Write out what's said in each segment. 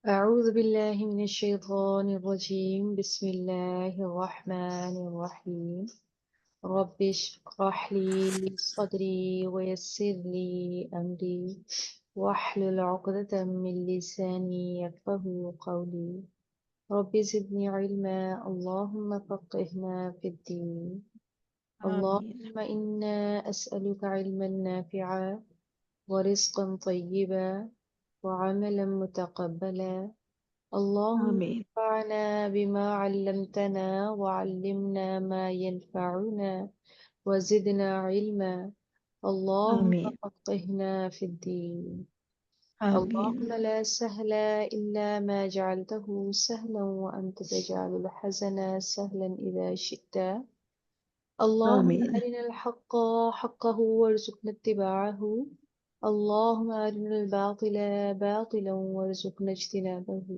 أعوذ بالله من الشيطان الرجيم. بسم الله الرحمن الرحيم. رب اشرح لي صدري ويسر لي أمري واحلل عقدة من لساني يفقهوا قولي. رب زدني علما، اللهم فقهنا في الدين. آمين اللهم إنا أسألك علما نافعا ورزقا طيبا وعملا متقبلا. اللهم آمين انفعنا بما علمتنا وعلمنا ما ينفعنا وزدنا علما. اللهم آمين فقهنا في الدين. آمين اللهم لا سهل إلا ما جعلته سهلا وأنت تجعل الحزن سهلا إذا شئت. اللهم آمين أرنا الحق حقه وارزقنا اتباعه. اللهم أرنا الباطل باطلا وارزقنا اجتنابه.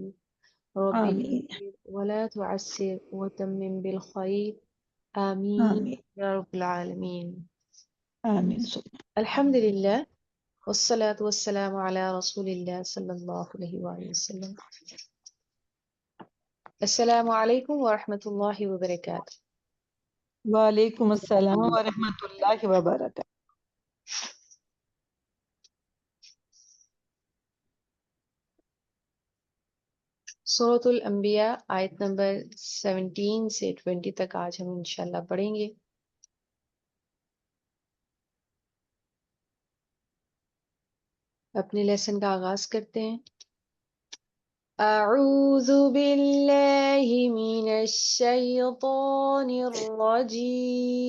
ربي آمين يسر ولا تعسر وتمم بالخير. آمين آمين يا رب العالمين. آمين الحمد لله والصلاة والسلام على رسول الله صلى الله عليه وآله وسلم. السلام عليكم ورحمة الله وبركاته. وعلیکم السلام ورحمۃ اللہ وبرکاتہ. سورۃ الانبیاء آیت نمبر 17 سے 20 تک آج ہم انشاءاللہ پڑھیں گے. اپنے لیسن کا آغاز کرتے ہیں. أعوذ بالله من الشيطان الرجيم.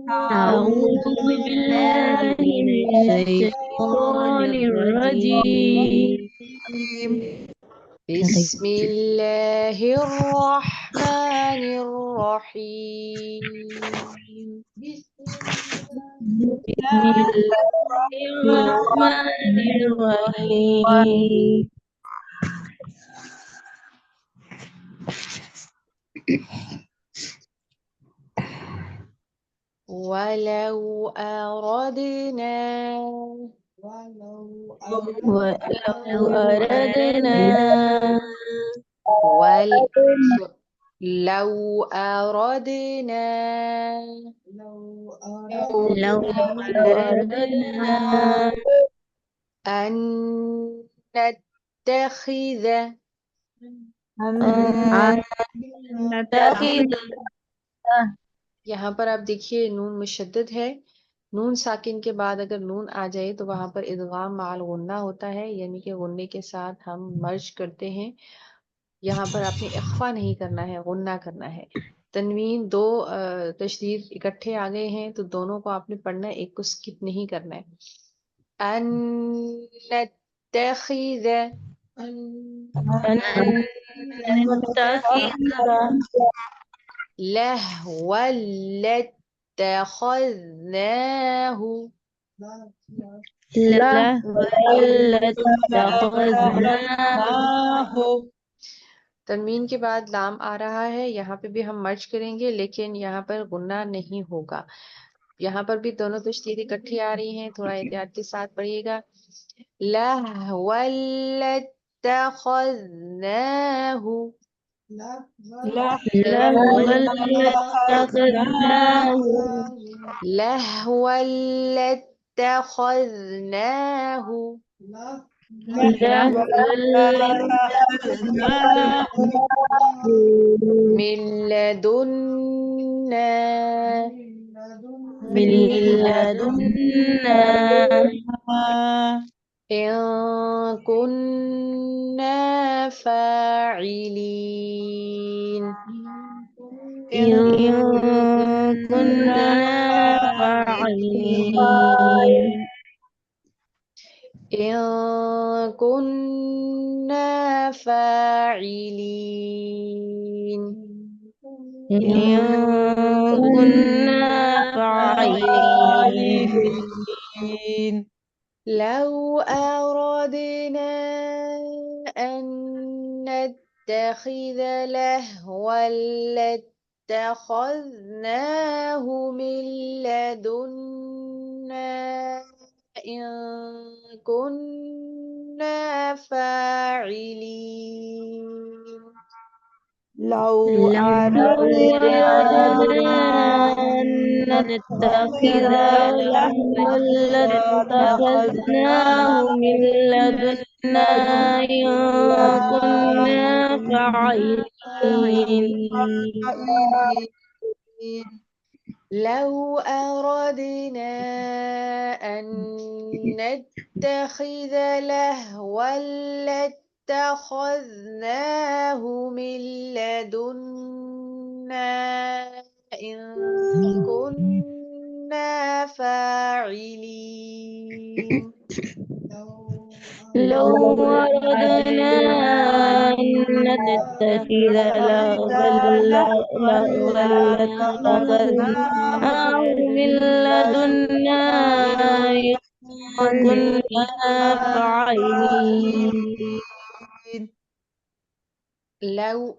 أعوذ بالله من الشيطان الرجيم. بسم الله الرحمن الرحيم. بسم الله الرحمن الرحيم. ولو أردنا ولو أردنا ول لو أردنا لو أردنا أن نتخذ أن نتخذ یہاں پر آپ دیکھیے نون مشدد ہے. نون ساکن کے بعد اگر نون آ جائے تو وہاں پر ادغام مع الغنہ ہوتا ہے، یعنی کہ غنے کے ساتھ ہم مرج کرتے ہیں. یہاں پر آپ نے اخفا نہیں کرنا ہے، غنہ کرنا ہے. تنوین دو تشدید اکٹھے آ گئے ہیں تو دونوں کو آپ نے پڑھنا ہے، ایک کو سکپ نہیں کرنا ہے. ان نتخذ أن نتخذ لهوا لاتخذناه. لهوا لاتخذناه. تنوین کے بعد لام آ رہا ہے، یہاں پہ بھی ہم مرج کریں گے لیکن یہاں پر غنہ نہیں ہوگا. یہاں پر بھی دونوں تشدید اکٹھی آ رہی ہیں، تھوڑا احتیاط کے ساتھ پڑھیے گا. لهوا لاتخذناه. لهوا لاتخذناه. لهوا لاتخذناه. لهوا لاتخذناه. من لدنا من لدنا إن كنا فاعلين. إن كنا فاعلين. إن كنا فاعلين. إن كنا فاعلين. لو أردنا أن نتخذ لهوا لاتخذناه من لدنا إن كنا فاعلين لو لو أردنا أردنا أن نتخذ لهوا لاتخذناه من لدنا إن كنا فاعلين لو أردنا أن نتخذ لهوا لاتخذناه من لدنا إن كنا فاعلين لو أردنا أن نتخذ لهوا لاتخذناه من لدنا إن كنا فاعلين لو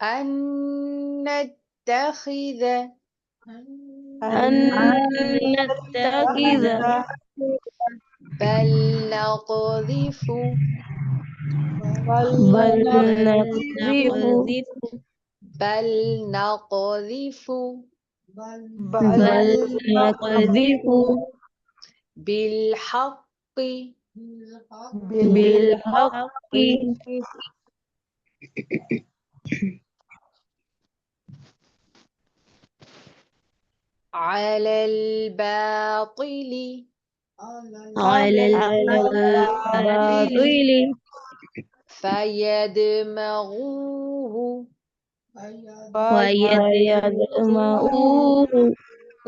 أن نتخذ أن نتخذ بل نقذف بل نقذف بل نقذف بل نقذف بالحق بالحق على الباطل على الباطل فيدمغوه ويدمغوه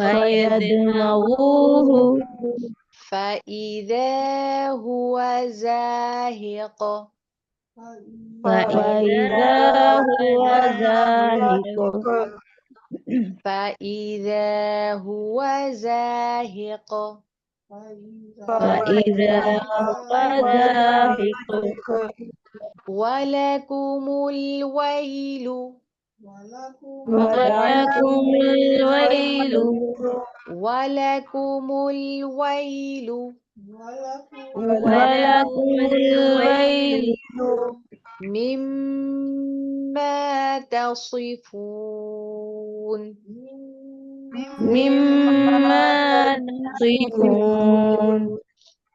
ويدمغوه فإذا هو زاهق فإذا هو زاهق فإذا هو زاهق فإذا هو زاهق ولكم الويل ولكم الويل ولكم الويل ولكم الويل مما تصفون مما تصفون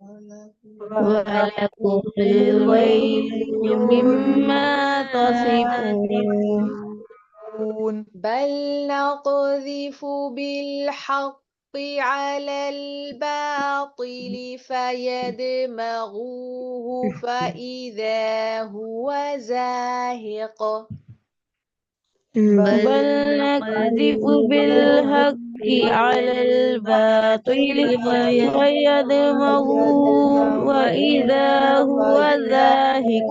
ولكم الويل مما تصفون بل نقذف بالحق على الباطل فيدمغوه فإذا هو زاهق بل نقذف بالحق على الباطل فيدمغوه وإذا هو زاهق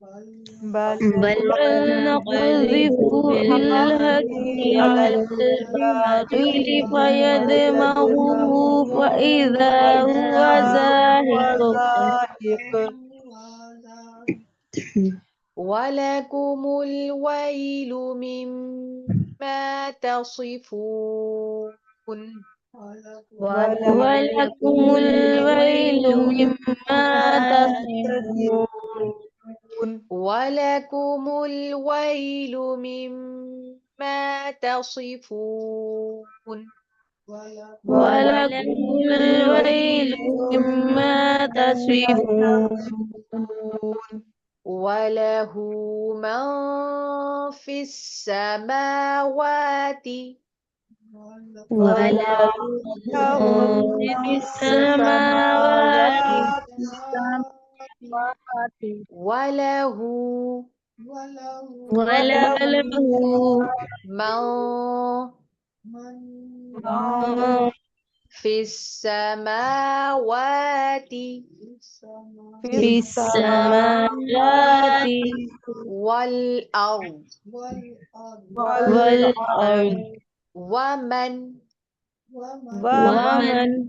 بل نقذف بالحق على الباطل فيدمغه فإذا هو زاهق ولكم الويل مما تصفون ولكم الويل مما تصفون ولكم الويل مما تصفون ولكم الويل مما تصفون وله من في السماوات وله له في ما في السماوات السماوات وله وله من ما في السماوات في في السماوات السماوات والأرض والأرض ومن ومن ومن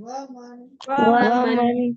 ومن ومن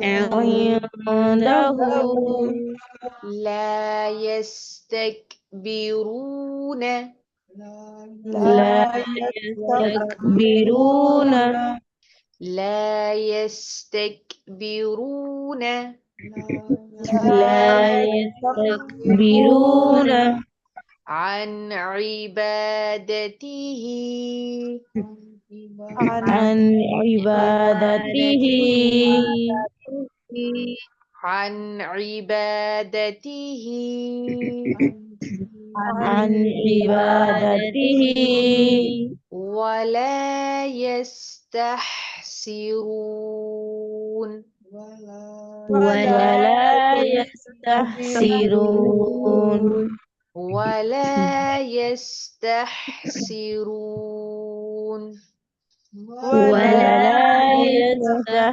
عنده لا يستكبرون لا لا يستكبرون يستكبرون لا يستكبرون لا لا يستكبرون يستكبرون عن عبادته عن عن عبادته عن عبادته عن عبادته ولا يستحسرون ولا يستحسرون ولا يستحسرون ولا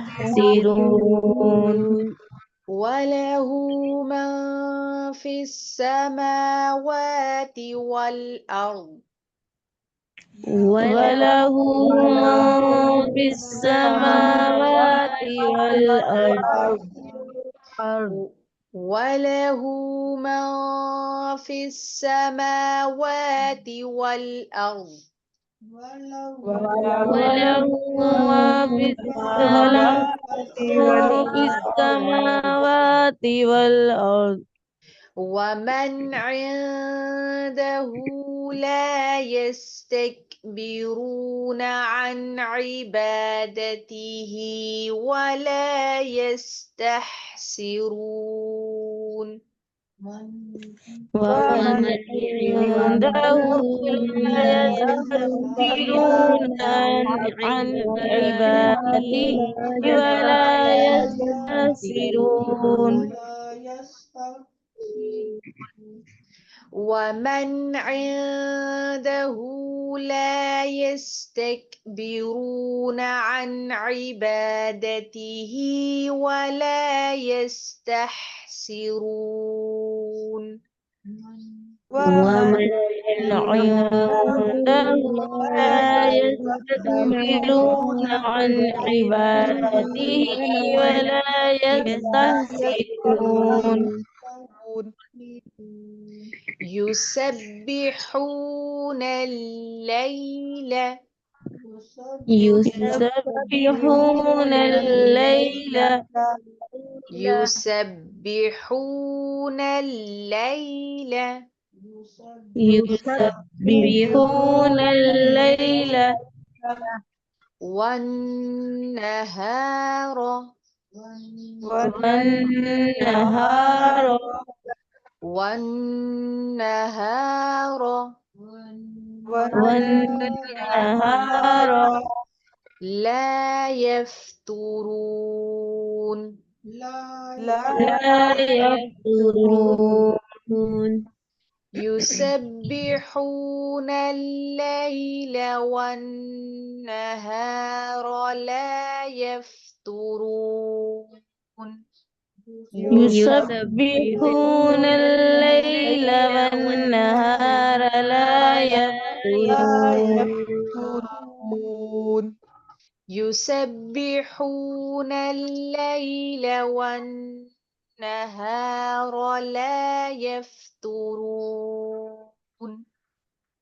يستحسرون وله من في السماوات والأرض وله من في السماوات والأرض وله من في السماوات والأرض وله ما في السماوات والأرض ومن عنده لا يستكبرون عن عبادته ولا يستحسرون ومن عنده لا يستكبرون عن عبادته ولا يستحسرون ومن عنده لا يستكبرون عن عبادته ولا يستحسرون ومن عنده لا يستكبرون عن عبادته ولا يستحسرون يسبحون الليل يسبحون الليل يسبحون الليل يسبحون الليل والنهار والنهار والنهار والنهار لا يفترون لا يفترون يسبحون الليل والنهار لا يفترون يسبحون الليل والنهار لا يفترون يسبحون الليل والنهار لا يفترون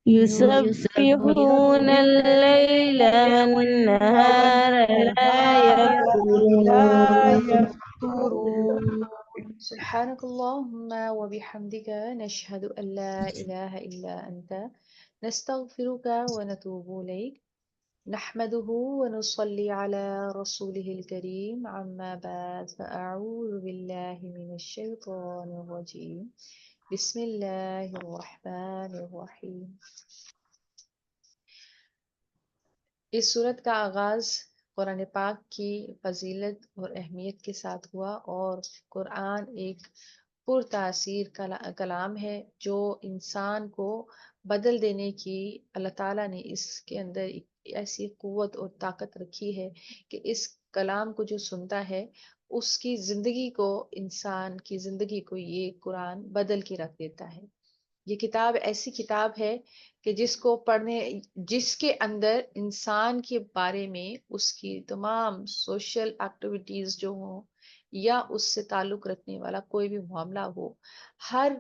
يسبحون الليل والنهار لا يفترون سبحانك اللهم وبحمدك نشهد أن لا إله إلا أنت نستغفرك ونتوب إليك نحمده ونصلي على رسوله الكريم عما بعد فأعوذ بالله من الشيطان الرجيم بسم الله الرحمن الرحيم. اس صورت کا آغاز قرآن پاک کی فضیلت اور اہمیت کے ساتھ ہوا، اور قرآن ایک پر تاثیر کلام ہے جو انسان کو بدل دینے کی اللہ تعالیٰ نے اس کے اندر ایسی قوت اور طاقت رکھی ہے کہ اس کلام کو جو سنتا ہے اس کی زندگی کو، انسان کی زندگی کو یہ قرآن بدل کے رکھ دیتا ہے. یہ کتاب ایسی کتاب ہے کہ جس کو پڑھنے، جس کے اندر انسان کے بارے میں اس کی تمام سوشل ایکٹیویٹیز جو ہوں یا اس سے تعلق رکھنے والا کوئی بھی معاملہ ہو، ہر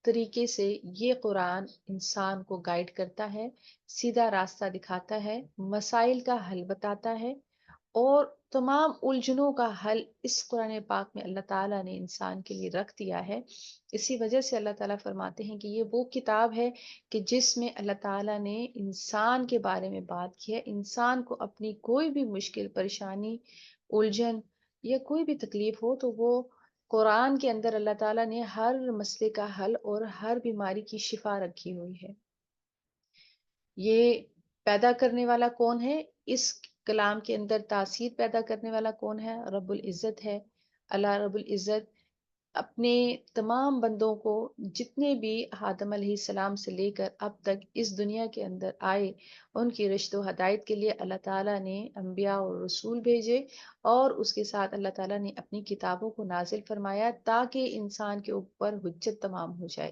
طریقے سے یہ قرآن انسان کو گائیڈ کرتا ہے، سیدھا راستہ دکھاتا ہے، مسائل کا حل بتاتا ہے، اور تمام الجھنوں کا حل اس قرآن پاک میں اللہ تعالیٰ نے انسان کے لیے رکھ دیا ہے. اسی وجہ سے اللہ تعالیٰ فرماتے ہیں کہ یہ وہ کتاب ہے کہ جس میں اللہ تعالیٰ نے انسان کے بارے میں بات کی ہے. انسان کو اپنی کوئی بھی مشکل، پریشانی، الجھن یا کوئی بھی تکلیف ہو تو وہ قرآن کے اندر اللہ تعالیٰ نے ہر مسئلے کا حل اور ہر بیماری کی شفا رکھی ہوئی ہے. یہ پیدا کرنے والا کون ہے؟ اس کلام کے اندر تاثیر پیدا کرنے والا کون ہے؟ رب العزت ہے. اللہ رب العزت اپنے تمام بندوں کو، جتنے بھی آدم علیہ السلام سے لے کر اب تک اس دنیا کے اندر آئے، ان کی رشد و ہدایت کے لیے اللہ تعالیٰ نے انبیاء اور رسول بھیجے، اور اس کے ساتھ اللہ تعالیٰ نے اپنی کتابوں کو نازل فرمایا تاکہ انسان کے اوپر حجت تمام ہو جائے.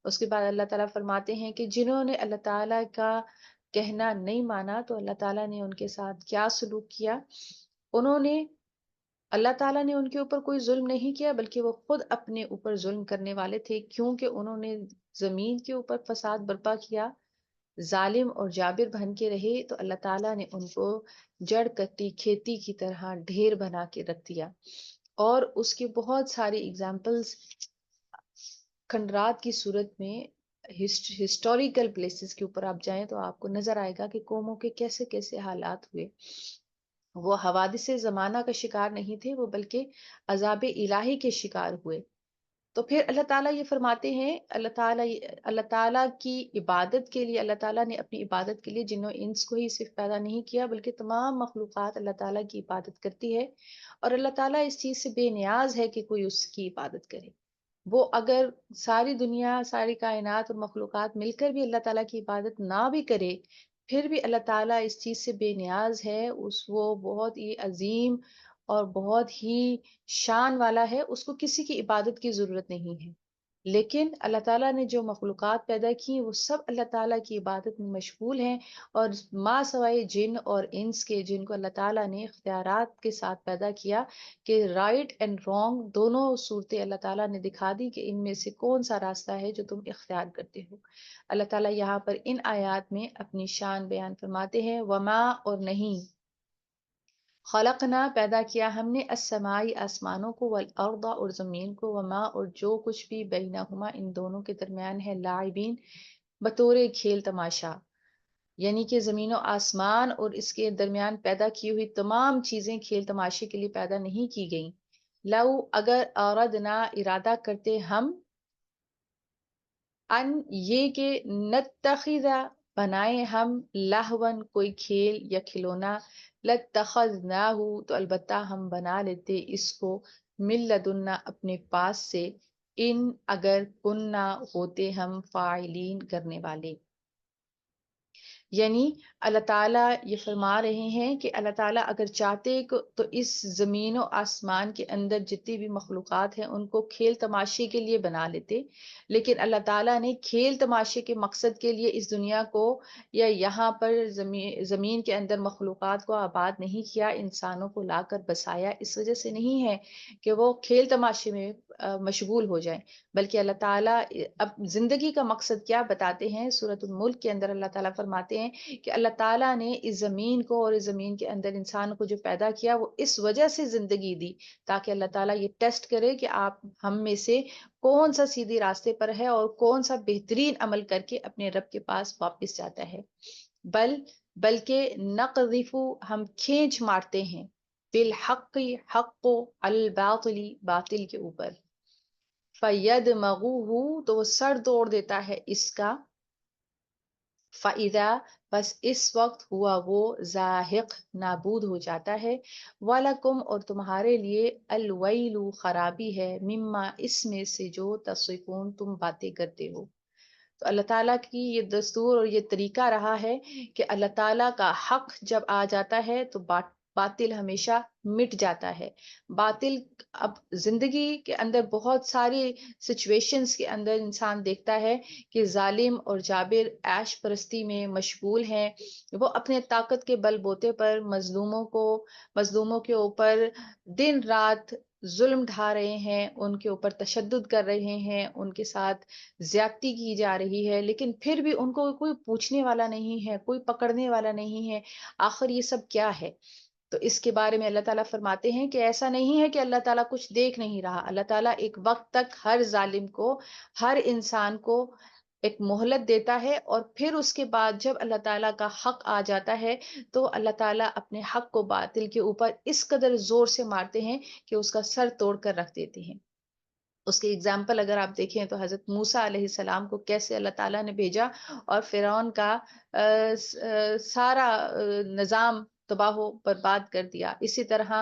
اس کے بعد اللہ تعالیٰ فرماتے ہیں کہ جنہوں نے اللہ تعالیٰ کا کہنا نہیں مانا تو اللہ تعالیٰ نے ان کے ساتھ کیا سلوک کیا. اللہ تعالیٰ نے ان کے اوپر کوئی ظلم نہیں کیا، بلکہ وہ خود اپنے اوپر ظلم کرنے والے تھے، کیونکہ انہوں نے زمین کے اوپر فساد برپا کیا، ظالم اور جابر بن کے رہے، تو اللہ تعالیٰ نے ان کو جڑ کٹی کھیتی کی طرح ڈھیر بنا کے رکھ دیا. اور اس کے بہت ساری اگزامپلز کھنڈرات کی صورت میں ہسٹوریکل پلیسز کے اوپر آپ جائیں تو آپ کو نظر آئے گا کہ قوموں کے کیسے کیسے حالات ہوئے. وہ حوادث زمانہ کا شکار نہیں تھے، وہ بلکہ عذاب الہی کے شکار ہوئے. تو پھر اللہ تعالیٰ یہ فرماتے ہیں، اللہ تعالیٰ کی عبادت کے لیے، اللہ تعالیٰ نے اپنی عبادت کے لیے جن و انس کو ہی صرف پیدا نہیں کیا، بلکہ تمام مخلوقات اللہ تعالیٰ کی عبادت کرتی ہے، اور اللہ تعالیٰ اس چیز سے بے نیاز ہے کہ کوئی اس کی عبادت کرے. وہ اگر ساری دنیا، ساری کائنات اور مخلوقات مل کر بھی اللہ تعالیٰ کی عبادت نہ بھی کرے، پھر بھی اللہ تعالیٰ اس چیز سے بے نیاز ہے. وہ بہت ہی عظیم اور بہت ہی شان والا ہے، اس کو کسی کی عبادت کی ضرورت نہیں ہے. لیکن اللہ تعالیٰ نے جو مخلوقات پیدا کی وہ سب اللہ تعالیٰ کی عبادت میں مشغول ہیں، اور ما سوائے جن اور انس کے، جن کو اللہ تعالیٰ نے اختیارات کے ساتھ پیدا کیا کہ رائٹ اینڈ رانگ دونوں صورتیں اللہ تعالیٰ نے دکھا دی کہ ان میں سے کون سا راستہ ہے جو تم اختیار کرتے ہو. اللہ تعالیٰ یہاں پر ان آیات میں اپنی شان بیان فرماتے ہیں، وما اور نہیں، خلقنا پیدا کیا ہم نے، السمائی آسمانوں کو، والارض اور زمین کو، وما اور جو کچھ بھی بینہما ان دونوں کے درمیان ہے، لاعبین بطور کھیل تماشا. یعنی کہ زمین و آسمان اور اس کے درمیان پیدا کی ہوئی تمام چیزیں کھیل تماشے کے لیے پیدا نہیں کی گئیں. لو اگر اردنا ارادہ کرتے ہم، ان یہ کہ نتخذا بنائے ہم، لہون کوئی کھیل یا کھلونا، لاتخذناہ تو البتہ ہم بنا لیتے اس کو، من لدنا اپنے پاس سے، ان اگر کننا ہوتے ہم فاعلین کرنے والے. یعنی اللہ تعالیٰ یہ فرما رہے ہیں کہ اللہ تعالیٰ اگر چاہتے تو اس زمین و آسمان کے اندر جتنی بھی مخلوقات ہیں ان کو کھیل تماشے کے لیے بنا لیتے، لیکن اللہ تعالیٰ نے کھیل تماشے کے مقصد کے لیے اس دنیا کو یا یہاں پر زمین کے اندر مخلوقات کو آباد نہیں کیا، انسانوں کو لا کر بسایا اس وجہ سے نہیں ہے کہ وہ کھیل تماشے میں مشغول ہو جائیں، بلکہ اللہ تعالیٰ اب زندگی کا مقصد کیا بتاتے ہیں. سورۃ الملک کے اندر اللہ تعالیٰ فرماتے ہیں کہ اللہ تعالیٰ نے اس زمین کو اور اس زمین کے اندر انسان کو جو پیدا کیا وہ اس وجہ سے زندگی دی تاکہ اللہ تعالیٰ یہ ٹیسٹ کرے کہ آپ ہم میں سے کون سا سیدھی راستے پر ہے اور کون سا بہترین عمل کر کے اپنے رب کے پاس واپس جاتا ہے. بلکہ نقذف، ہم کھینچ مارتے ہیں، بالحق، حق کو، الباطل، باطل کے اوپر، فَيَدْمَغُهُ، تو وہ سر توڑ دیتا ہے اس کا، فَإِذَا، بس اس وقت، ہوا وہ، زاہق، نابود ہو جاتا ہے، وَلَكُمْ، اور تمہارے لیے، الْوَيْلُ، خرابی ہے، مما، اس میں سے جو تصفون، تم باتیں کرتے ہو. تو اللہ تعالیٰ کی یہ دستور اور یہ طریقہ رہا ہے کہ اللہ تعالیٰ کا حق جب آ جاتا ہے تو باطل ہمیشہ مٹ جاتا ہے. باطل، اب زندگی کے اندر بہت ساری سچویشنز کے اندر انسان دیکھتا ہے کہ ظالم اور جابر عیش پرستی میں مشغول ہیں. وہ اپنے طاقت کے بل بوتے پر مظلوموں کے اوپر دن رات ظلم ڈھا رہے ہیں، ان کے اوپر تشدد کر رہے ہیں، ان کے ساتھ زیادتی کی جا رہی ہے، لیکن پھر بھی ان کو کوئی پوچھنے والا نہیں ہے، کوئی پکڑنے والا نہیں ہے. آخر یہ سب کیا ہے؟ تو اس کے بارے میں اللہ تعالیٰ فرماتے ہیں کہ ایسا نہیں ہے کہ اللہ تعالیٰ کچھ دیکھ نہیں رہا. اللہ تعالیٰ ایک وقت تک ہر ظالم کو، ہر انسان کو ایک مہلت دیتا ہے، اور پھر اس کے بعد جب اللہ تعالیٰ کا حق آ جاتا ہے تو اللہ تعالیٰ اپنے حق کو باطل کے اوپر اس قدر زور سے مارتے ہیں کہ اس کا سر توڑ کر رکھ دیتے ہیں. اس کے اگزامپل اگر آپ دیکھیں تو حضرت موسیٰ علیہ السلام کو کیسے اللہ تعالیٰ نے بھیجا اور فرعون کا سارا نظام تباہ و برباد کر دیا. اسی طرح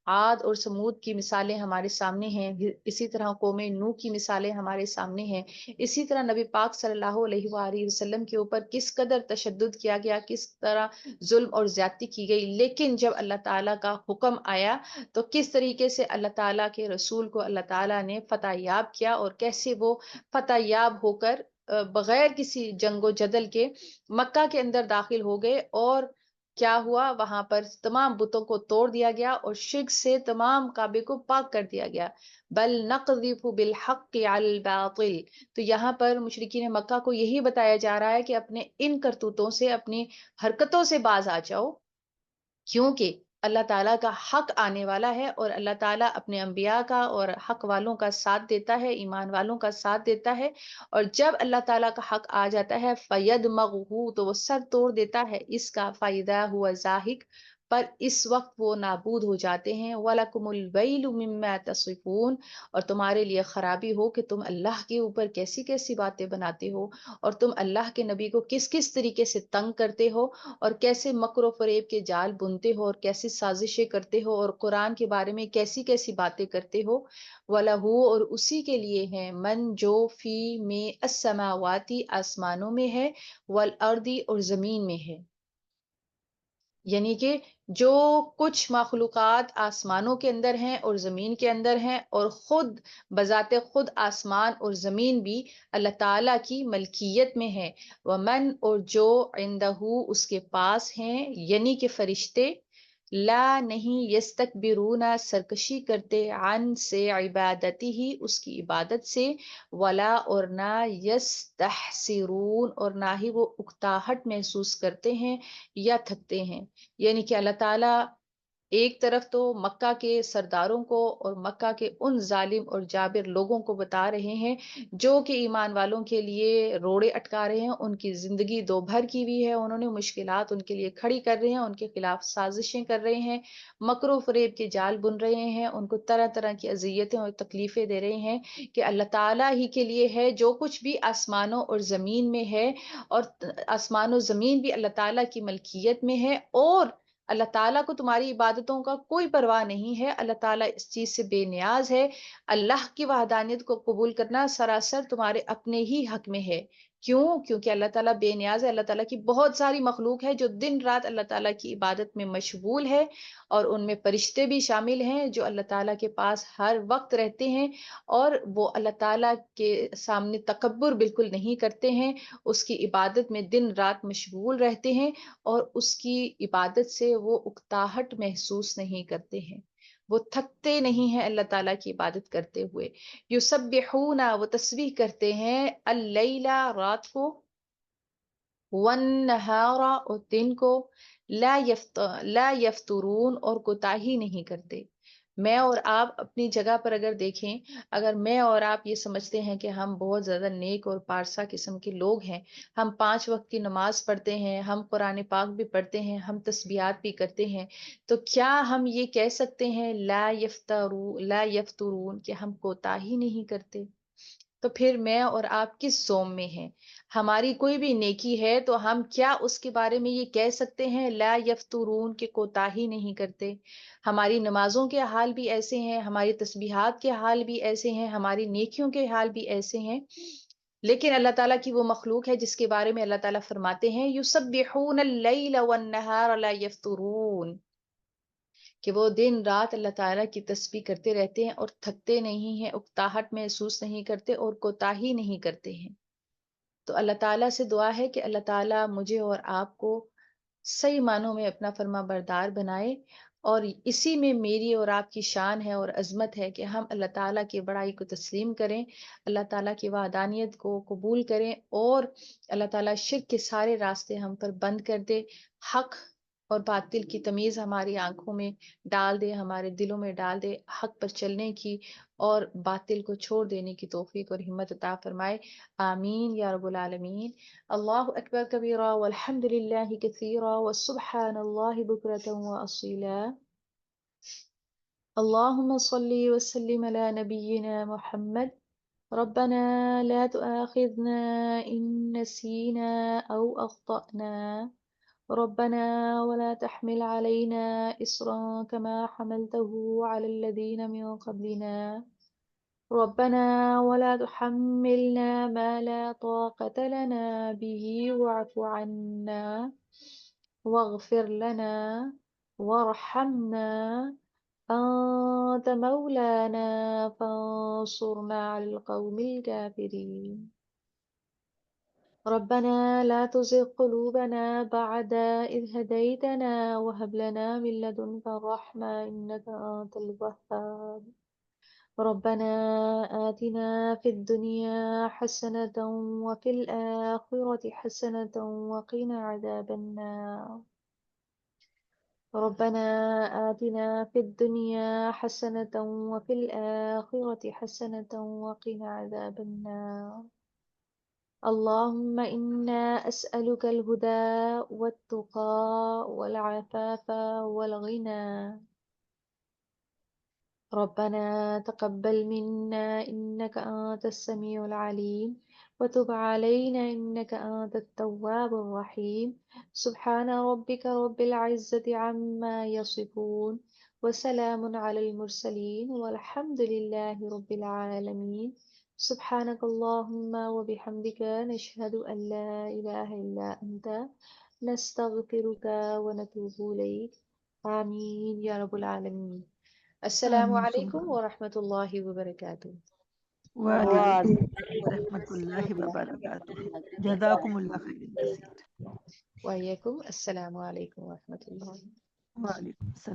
عاد اور سمود کی مثالیں ہمارے سامنے ہیں، اسی طرح قوم نوح کی مثالیں ہمارے سامنے ہیں. اسی طرح نبی پاک صلی اللہ علیہ وآلہ وسلم کے اوپر کس قدر تشدد کیا گیا، کس طرح ظلم اور زیادتی کی گئی، لیکن جب اللہ تعالیٰ کا حکم آیا تو کس طریقے سے اللہ تعالیٰ کے رسول کو اللہ تعالیٰ نے فتح یاب کیا، اور کیسے وہ فتح یاب ہو کر بغیر کسی جنگ و جدل کے مکہ کے اندر داخل ہو گئے. اور کیا ہوا؟ وہاں پر تمام بتوں کو توڑ دیا گیا اور شرک سے تمام کعبے کو پاک کر دیا گیا. بل نقذف بالحق علی الباطل، تو یہاں پر مشرکین مکہ کو یہی بتایا جا رہا ہے کہ اپنے ان کرتوتوں سے، اپنی حرکتوں سے باز آ جاؤ، کیونکہ اللہ تعالیٰ کا حق آنے والا ہے، اور اللہ تعالیٰ اپنے انبیاء کا اور حق والوں کا ساتھ دیتا ہے، ایمان والوں کا ساتھ دیتا ہے. اور جب اللہ تعالیٰ کا حق آ جاتا ہے، فَيَدْمَغُهُ، تو وہ سر توڑ دیتا ہے اس کا، فَإِذَا هُوَ زَاهِقٌ، پر اس وقت وہ نابود ہو جاتے ہیں. وَلَكُمُ الْوَيْلُ مِمَّا تَصِفُونَ، اور تمہارے لیے خرابی ہو کہ تم اللہ کے اوپر کیسی کیسی باتیں بناتے ہو، اور تم اللہ کے نبی کو کس کس طریقے سے تنگ کرتے ہو، اور کیسے مکر و فریب کے جال بنتے ہو، اور کیسی سازشیں کرتے ہو، اور قرآن کے بارے میں کیسی کیسی باتیں کرتے ہو. وَلَهُ، اور اسی کے لیے ہے، من، جو، فی، میں، السماواتی، آسمانوں میں ہے، والارض، اور زمین میں ہے. یعنی کہ جو کچھ مخلوقات آسمانوں کے اندر ہیں اور زمین کے اندر ہیں، اور خود بذات خود آسمان اور زمین بھی اللہ تعالیٰ کی ملکیت میں ہے. ومن، اور جو، عندہ، اس کے پاس ہیں، یعنی کہ فرشتے، لا، نہیں، یستکبرون، سرکشی کرتے، عن، سے، عبادتی ہی، اس کی عبادت سے، ولا، اور نہ، یستحسرون، اور نہ ہی وہ اکتاہٹ محسوس کرتے ہیں یا تھکتے ہیں. یعنی کہ اللہ تعالیٰ ایک طرف تو مکہ کے سرداروں کو اور مکہ کے ان ظالم اور جابر لوگوں کو بتا رہے ہیں جو کہ ایمان والوں کے لیے روڑے اٹکا رہے ہیں، ان کی زندگی دو بھر کی ہوئی ہے، انہوں نے مشکلات ان کے لیے کھڑی کر رہے ہیں، ان کے خلاف سازشیں کر رہے ہیں، مکر و فریب کے جال بن رہے ہیں، ان کو طرح طرح کی اذیتیں اور تکلیفیں دے رہے ہیں کہ اللہ تعالیٰ ہی کے لیے ہے جو کچھ بھی آسمانوں اور زمین میں ہے، اور آسمان و زمین بھی اللہ تعالیٰ کی ملکیت میں ہے، اور اللہ تعالیٰ کو تمہاری عبادتوں کا کوئی پرواہ نہیں ہے، اللہ تعالیٰ اس چیز سے بے نیاز ہے. اللہ کی وحدانیت کو قبول کرنا سراسر تمہارے اپنے ہی حق میں ہے. کیونکہ اللہ تعالیٰ بے نیاز ہے. اللہ تعالیٰ کی بہت ساری مخلوق ہے جو دن رات اللہ تعالیٰ کی عبادت میں مشغول ہے، اور ان میں فرشتے بھی شامل ہیں جو اللہ تعالیٰ کے پاس ہر وقت رہتے ہیں، اور وہ اللہ تعالیٰ کے سامنے تکبر بالکل نہیں کرتے ہیں، اس کی عبادت میں دن رات مشغول رہتے ہیں، اور اس کی عبادت سے وہ اکتاہٹ محسوس نہیں کرتے ہیں. وہ تھکتے نہیں ہیں اللہ تعالیٰ کی عبادت کرتے ہوئے. یسبحون وہ تسبیح کرتے ہیں اللیلہ رات کو، والنہار اور دن کو، لا یفترون اور کوتاہی نہیں کرتے. میں اور آپ اپنی جگہ پر اگر دیکھیں، اگر میں اور آپ یہ سمجھتے ہیں کہ ہم بہت زیادہ نیک اور پارسا قسم کے لوگ ہیں، ہم 5 وقت کی نماز پڑھتے ہیں، ہم قرآن پاک بھی پڑھتے ہیں، ہم تسبیحات بھی کرتے ہیں، تو کیا ہم یہ کہہ سکتے ہیں لا یفترون کہ ہم کوتاہی نہیں کرتے؟ تو پھر میں اور آپ کس زوم میں ہیں؟ ہماری کوئی بھی نیکی ہے تو ہم کیا اس کے بارے میں یہ کہہ سکتے ہیں لا یفترون کہ کوتاہی نہیں کرتے؟ ہماری نمازوں کے حال بھی ایسے ہیں، ہماری تسبیحات کے حال بھی ایسے ہیں، ہماری نیکیوں کے حال بھی ایسے ہیں. لیکن اللہ تعالیٰ کی وہ مخلوق ہے جس کے بارے میں اللہ تعالیٰ فرماتے ہیں یسبحون اللیل والنہار لا یفترون، کہ وہ دن رات اللہ تعالیٰ کی تسبیح کرتے رہتے ہیں اور تھکتے نہیں ہیں، اکتاہٹ محسوس نہیں کرتے اور کوتاہی نہیں کرتے ہیں. تو اللہ تعالیٰ سے دعا ہے کہ اللہ تعالیٰ مجھے اور آپ کو صحیح معنوں میں اپنا فرما بردار بنائے، اور اسی میں میری اور آپ کی شان ہے اور عظمت ہے کہ ہم اللہ تعالیٰ کی بڑائی کو تسلیم کریں، اللہ تعالیٰ کی وحدانیت کو قبول کریں، اور اللہ تعالیٰ شرک کے سارے راستے ہم پر بند کر دے، حق اور باطل کی تمیز ہماری آنکھوں میں ڈال دے، ہمارے دلوں میں ڈال دے، حق پر چلنے کی اور باطل کو چھوڑ دینے کی توفیق اور ہمت عطا فرمائے. آمین یا رب العالمین. اللہ اکبر کبیرا والحمد للہ کثیرا وسبحان اللہ بکرۃ واصیلا. اللهم صل وسلم على نبينا محمد. ربنا لا تؤاخذنا إن نسينا أو أخطأنا. ربنا ولا تحمل علينا إصرا كما حملته على الذين من قبلنا. ربنا ولا تحملنا ما لا طاقة لنا به واعف عنا واغفر لنا وارحمنا أنت مولانا فانصرنا على القوم الكافرين. ربنا لا تزغ قلوبنا بعد إذ هديتنا وهب لنا من لدنك رحمة إنك أنت الوهاب. ربنا آتنا في الدنيا حسنة وفي الآخرة حسنة وقنا عذاب النار. ربنا آتنا في الدنيا حسنة وفي الآخرة حسنة وقنا عذاب النار. اللهم إنا أسألك الهدى والتقى والعفاف والغنى. ربنا تقبل منا إنك أنت السميع العليم وتب علينا إنك أنت التواب الرحيم. سبحان ربك رب العزة عما يصفون وسلام على المرسلين والحمد لله رب العالمين. سبحانك اللهم وبحمدك نشهد أن لا إله إلا أنت نستغفرك ونتوب إليك. آمين يا رب العالمين. السلام آمین ثم علیکم ورحمۃ اللہ وبرکاتہ. وعلیکم السلام ورحمۃ اللہ وبرکاتہ. جزاکم اللہ خیر کثیر. وعلیکم السلام علیکم ورحمۃ اللہ. وعلیکم السلام.